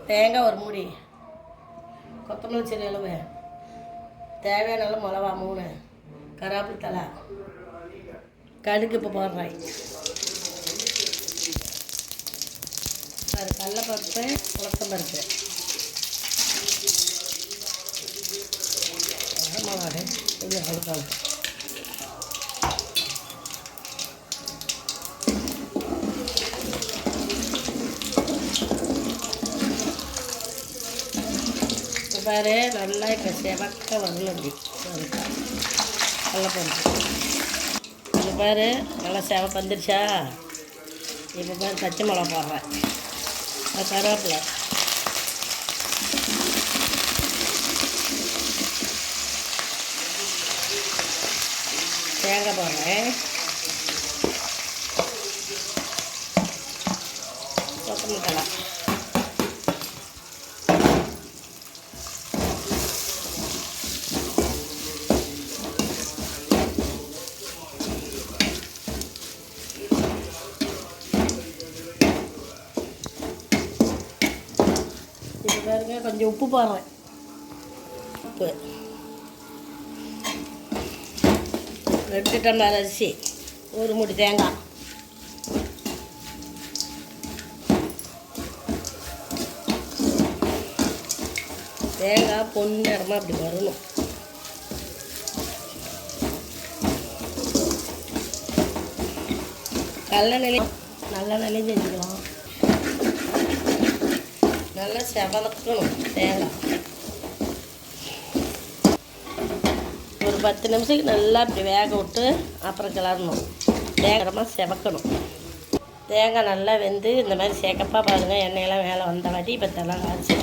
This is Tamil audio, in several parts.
தேங்காய் ஒரு மூடி, கொத்தமல்லி செடி அளவு, தேவையான அளவு மிளகா 3, கருவேப்பிலை தழை, கடுகு இப்போ போடுறேன். அது கடலைப்பருப்பு, உளுத்தம்பருப்பு, மிளகாடு கொஞ்சம் கலக்காது. பாரு நல்லா இப்போ செவக்க வரல அப்படி கடலைப்பருப்பு. இப்போ பாரு நல்லா செவக்க வந்துருச்சா. இப்போ பாரு பச்சை மிளகா போடுறேன், கருவேப்பிலை, தேங்காய் போடுறேன், கொத்தமல்லி தழை, இது பாருங்க கொஞ்சம் உப்பு போடுறேன். உப்பு 2 டம்ளர் அரிசி, 1 மூடி தேங்காய், தேங்காய் பொன்னிறமாக அப்படி வரணும். நல்லெண்ணெய் செஞ்சுக்கலாம். நல்லா செவக்கணும் தேங்காய். ஒரு 10 நிமிஷத்துக்கு நல்லா இப்படி வேக விட்டு அப்புறம் கிளறணும். தேங்காய் செவக்கணும். தேங்காய் நல்லா வெந்து இந்த மாதிரி சேக்கப்பாக பாருங்கள். எண்ணெயெல்லாம் மேலே வந்த வாட்டி இப்போ தெல்லாம் காய்ச்சி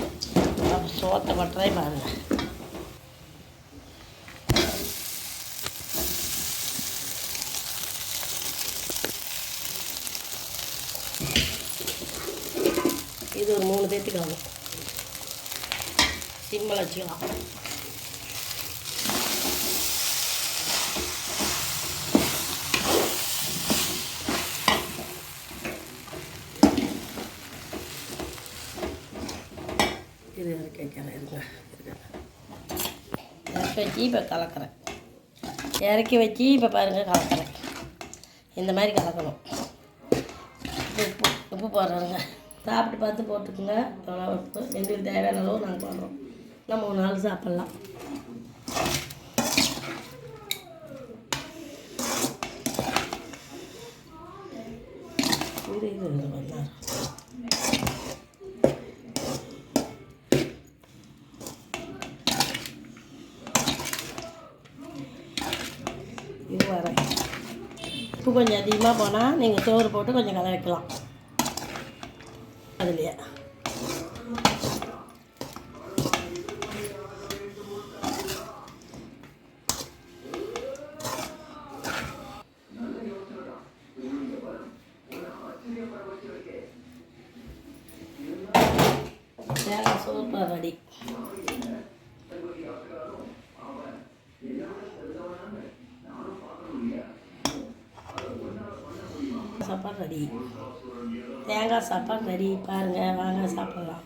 சோத்தை கொட்டுறதே பாருங்கள். இது ஒரு 3 பேத்துக்கு ஆகும். சிம்மில் வச்சுக்கலாம். இது கேட்குறேன் இருங்க இறக்கி வச்சு இப்போ கலக்கிறேன். இறக்கி வச்சு இப்போ பாருங்கள் கலக்கிறேன். இந்த மாதிரி கலக்கணும். உப்பு போடுறேங்க. சாப்பிட்டு பார்த்து போட்டுக்குங்க. எவ்வளோ உப்பு எங்களுக்கு தேவையான அளவு நாங்கள் போடுறோம். நம்ம 3 நாள் சாப்பிட்லாம். இது வரேன். உப்பு கொஞ்சம் அதிகமாக போனால் நீங்கள் சோறு போட்டு கொஞ்சம் கலர் வைக்கலாம். அதுலையே தேங்காய் சூப்பர் ரெடி. சாப்பாடு ரெடி. தேங்காய் சாப்பாடு ரெடி. பாருங்கள், வாங்க சாப்பிட்லாம்.